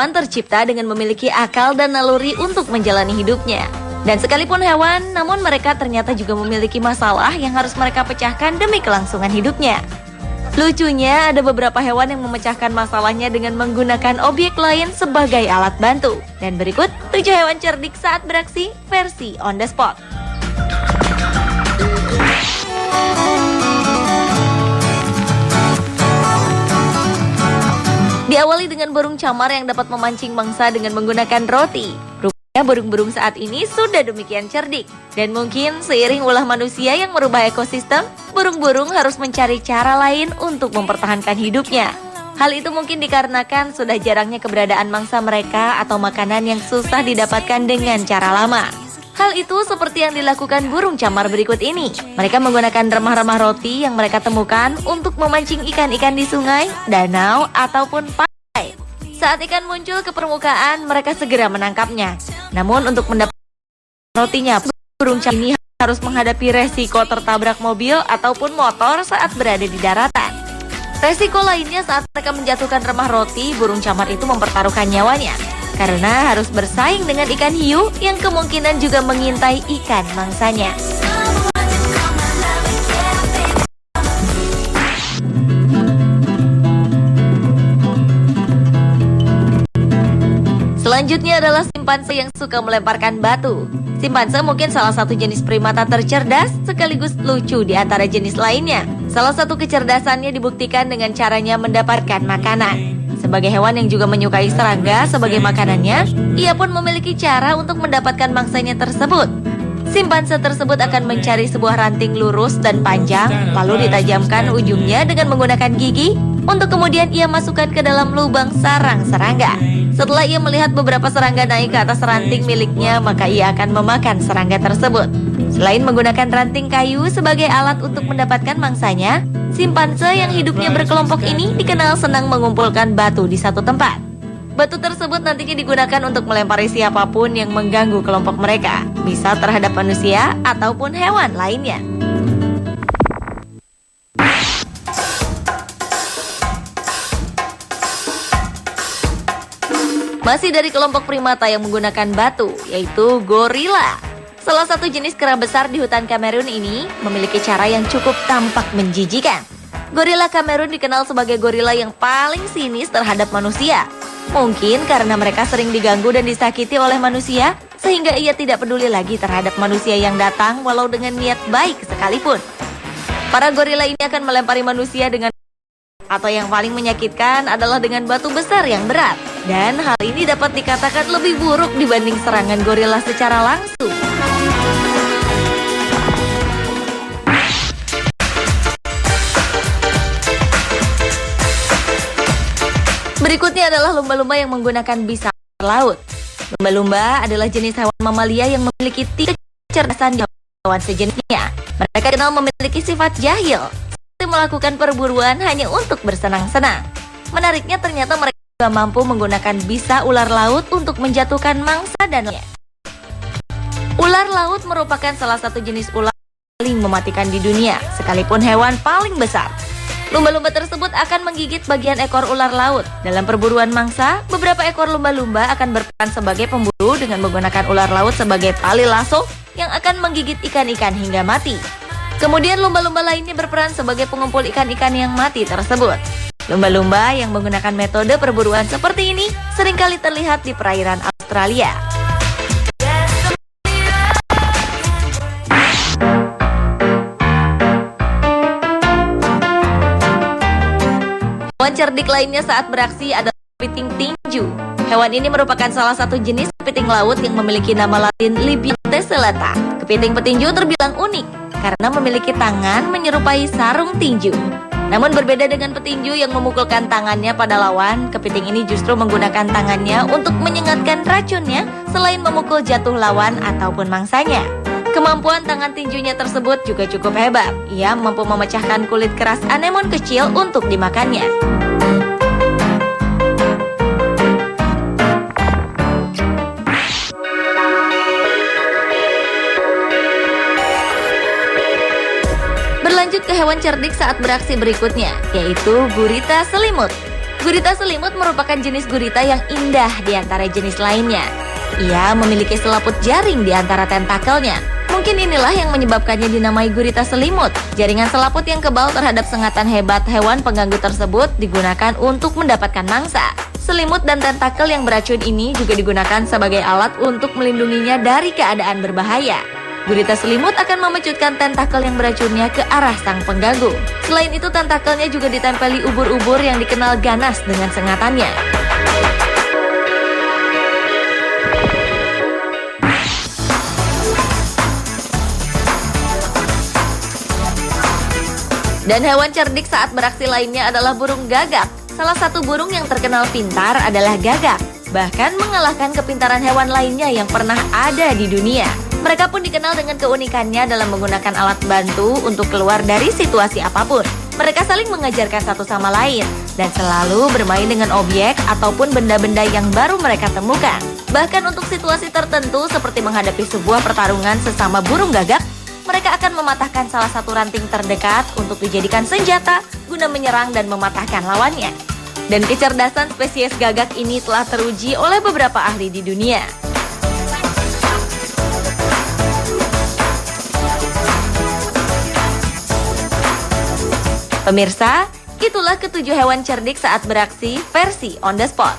hewan tercipta dengan memiliki akal dan naluri untuk menjalani hidupnya. Dan sekalipun hewan, namun mereka ternyata juga memiliki masalah yang harus mereka pecahkan demi kelangsungan hidupnya. Lucunya, ada beberapa hewan yang memecahkan masalahnya dengan menggunakan objek lain sebagai alat bantu. Dan berikut 7 hewan cerdik saat beraksi versi on the spot. Diawali dengan burung camar yang dapat memancing mangsa dengan menggunakan roti. Rupanya burung-burung saat ini sudah demikian cerdik. Dan mungkin seiring ulah manusia yang merubah ekosistem, burung-burung harus mencari cara lain untuk mempertahankan hidupnya. Hal itu mungkin dikarenakan sudah jarangnya keberadaan mangsa mereka atau makanan yang susah didapatkan dengan cara lama. Hal itu seperti yang dilakukan burung camar berikut ini. Mereka menggunakan remah-remah roti yang mereka temukan untuk memancing ikan-ikan di sungai, danau, ataupun pantai. Saat ikan muncul ke permukaan, mereka segera menangkapnya. Namun untuk mendapatkan rotinya, burung camar ini harus menghadapi resiko tertabrak mobil ataupun motor saat berada di daratan. Resiko lainnya saat mereka menjatuhkan remah roti, burung camar itu mempertaruhkan nyawanya. Karena harus bersaing dengan ikan hiu yang kemungkinan juga mengintai ikan mangsanya. Selanjutnya adalah simpanse yang suka melemparkan batu. Simpanse mungkin salah satu jenis primata tercerdas sekaligus lucu di antara jenis lainnya. Salah satu kecerdasannya dibuktikan dengan caranya mendapatkan makanan. Sebagai hewan yang juga menyukai serangga sebagai makanannya, ia pun memiliki cara untuk mendapatkan mangsanya tersebut. Simpanse tersebut akan mencari sebuah ranting lurus dan panjang, lalu ditajamkan ujungnya dengan menggunakan gigi, untuk kemudian ia masukkan ke dalam lubang sarang serangga. Setelah ia melihat beberapa serangga naik ke atas ranting miliknya, maka ia akan memakan serangga tersebut. Selain menggunakan ranting kayu sebagai alat untuk mendapatkan mangsanya, simpanse yang hidupnya berkelompok ini dikenal senang mengumpulkan batu di satu tempat. Batu tersebut nantinya digunakan untuk melempari siapapun yang mengganggu kelompok mereka, bisa terhadap manusia ataupun hewan lainnya. Masih dari kelompok primata yang menggunakan batu, yaitu gorila. Salah satu jenis kera besar di hutan Kamerun ini memiliki cara yang cukup tampak menjijikan. Gorila Kamerun dikenal sebagai gorila yang paling sinis terhadap manusia. Mungkin karena mereka sering diganggu dan disakiti oleh manusia, sehingga ia tidak peduli lagi terhadap manusia yang datang walau dengan niat baik sekalipun. Para gorila ini akan melempari manusia dengan atau yang paling menyakitkan adalah dengan batu besar yang berat. Dan hal ini dapat dikatakan lebih buruk dibanding serangan gorila secara langsung. Berikutnya adalah lumba-lumba yang menggunakan bisa laut. Lumba-lumba adalah jenis hewan mamalia yang memiliki tingkat kecerdasan di hewan sejenisnya. Mereka dikenal memiliki sifat jahil, seperti melakukan perburuan hanya untuk bersenang-senang. Menariknya ternyata mereka juga mampu menggunakan bisa ular laut untuk menjatuhkan mangsa dan lainnya. Ular laut merupakan salah satu jenis ular paling mematikan di dunia, sekalipun hewan paling besar. Lumba-lumba tersebut akan menggigit bagian ekor ular laut. Dalam perburuan mangsa, beberapa ekor lumba-lumba akan berperan sebagai pemburu dengan menggunakan ular laut sebagai tali lasso yang akan menggigit ikan-ikan hingga mati. Kemudian lumba-lumba lainnya berperan sebagai pengumpul ikan-ikan yang mati tersebut. Lumba-lumba yang menggunakan metode perburuan seperti ini seringkali terlihat di perairan Australia. Hewan cerdik lainnya saat beraksi adalah kepiting tinju. Hewan ini merupakan salah satu jenis kepiting laut yang memiliki nama latin Libia tessellata. Kepiting petinju terbilang unik karena memiliki tangan menyerupai sarung tinju. Namun berbeda dengan petinju yang memukulkan tangannya pada lawan, kepiting ini justru menggunakan tangannya untuk menyengatkan racunnya selain memukul jatuh lawan ataupun mangsanya. Kemampuan tangan tinjunya tersebut juga cukup hebat. Ia mampu memecahkan kulit keras anemon kecil untuk dimakannya. Berlanjut ke hewan cerdik saat beraksi berikutnya, yaitu gurita selimut. Gurita selimut merupakan jenis gurita yang indah di antara jenis lainnya. Ia memiliki selaput jaring di antara tentakelnya. Mungkin inilah yang menyebabkannya dinamai gurita selimut. Jaringan selaput yang kebal terhadap sengatan hebat hewan pengganggu tersebut digunakan untuk mendapatkan mangsa. Selimut dan tentakel yang beracun ini juga digunakan sebagai alat untuk melindunginya dari keadaan berbahaya. Gurita selimut akan memecutkan tentakel yang beracunnya ke arah sang pengganggu. Selain itu, tentakelnya juga ditempeli ubur-ubur yang dikenal ganas dengan sengatannya. Dan hewan cerdik saat beraksi lainnya adalah burung gagak. Salah satu burung yang terkenal pintar adalah gagak. Bahkan mengalahkan kepintaran hewan lainnya yang pernah ada di dunia. Mereka pun dikenal dengan keunikannya dalam menggunakan alat bantu untuk keluar dari situasi apapun. Mereka saling mengajarkan satu sama lain dan selalu bermain dengan objek ataupun benda-benda yang baru mereka temukan. Bahkan untuk situasi tertentu seperti menghadapi sebuah pertarungan sesama burung gagak, mereka akan mematahkan salah satu ranting terdekat untuk dijadikan senjata guna menyerang dan mematahkan lawannya. Dan kecerdasan spesies gagak ini telah teruji oleh beberapa ahli di dunia. Pemirsa, itulah ketujuh hewan cerdik saat beraksi versi on the spot.